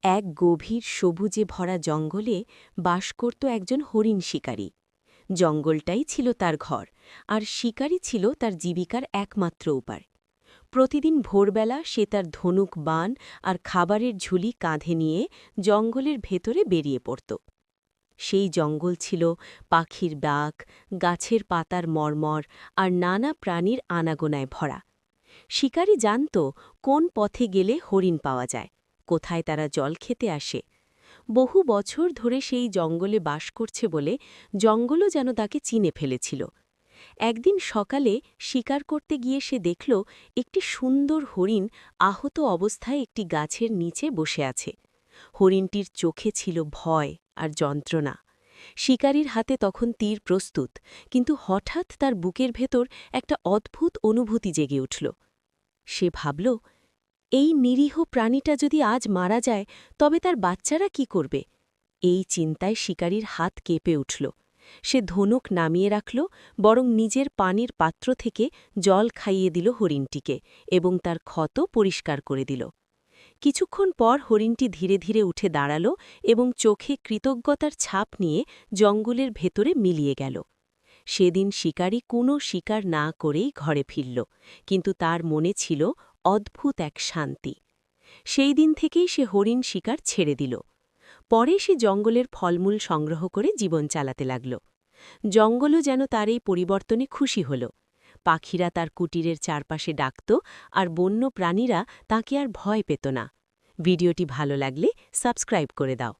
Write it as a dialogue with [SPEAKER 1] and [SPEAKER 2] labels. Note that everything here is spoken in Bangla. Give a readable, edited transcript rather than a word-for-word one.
[SPEAKER 1] এক গভীর সবুজে ভরা জঙ্গলে বাস করত একজন হরিণ শিকারী। জঙ্গলটাই ছিল তার ঘর, আর শিকারই ছিল তার জীবিকার একমাত্র উপায়। প্রতিদিন ভোরবেলা সে তার ধনুক বাণ আর খাবারের ঝুলি কাঁধে নিয়ে জঙ্গলের ভেতরে বেরিয়ে পড়ত। সেই জঙ্গল ছিল পাখির ডাক, গাছের পাতার মর্মর আর নানা প্রাণীর আনাগোনায় ভরা। শিকারী জানত কোন পথে গেলে হরিণ পাওয়া যায়, কোথায় তারা জল খেতে আসে। বহু বছর ধরে সেই জঙ্গলে বাস করছে বলে জঙ্গলও যেন তাকে চিনে ফেলেছিল। একদিন সকালে শিকার করতে গিয়ে সে দেখল একটি সুন্দর হরিণ আহত অবস্থায় একটি গাছের নিচে বসে আছে। হরিণটির চোখে ছিল ভয় আর যন্ত্রণা। শিকারীর হাতে তখন তীর প্রস্তুত, কিন্তু হঠাৎ তার বুকের ভেতর একটা অদ্ভুত অনুভূতি জেগে উঠল। সে ভাবল, এই নিরীহ প্রাণীটা যদি আজ মারা যায় তবে তার বাচ্চারা কি করবে। এই চিন্তায় শিকারীর হাত কেঁপে উঠল। সে ধনুক নামিয়ে রাখল, বরং নিজের পানির পাত্র থেকে জল খাইয়ে দিল হরিণটিকে এবং তার ক্ষত পরিষ্কার করে দিল। কিছুক্ষণ পর হরিণটি ধীরে ধীরে উঠে দাঁড়াল এবং চোখে কৃতজ্ঞতার ছাপ নিয়ে জঙ্গলের ভেতরে মিলিয়ে গেল। সেদিন শিকারী কোনো শিকার না করেই ঘরে ফিরল, কিন্তু তার মনে ছিল অদ্ভুত এক শান্তি। সেই দিন থেকেই সে হরিণ শিকার ছেড়ে দিল। পরে সে জঙ্গলের ফলমূল সংগ্রহ করে জীবন চালাতে লাগল। জঙ্গলও যেন তার এই পরিবর্তনে খুশি হল। পাখিরা তার কুটিরের চারপাশে ডাকত, আর বন্য প্রাণীরা তাকে আর ভয় পেত না। ভিডিওটি ভালো লাগলে সাবস্ক্রাইব করে দাও।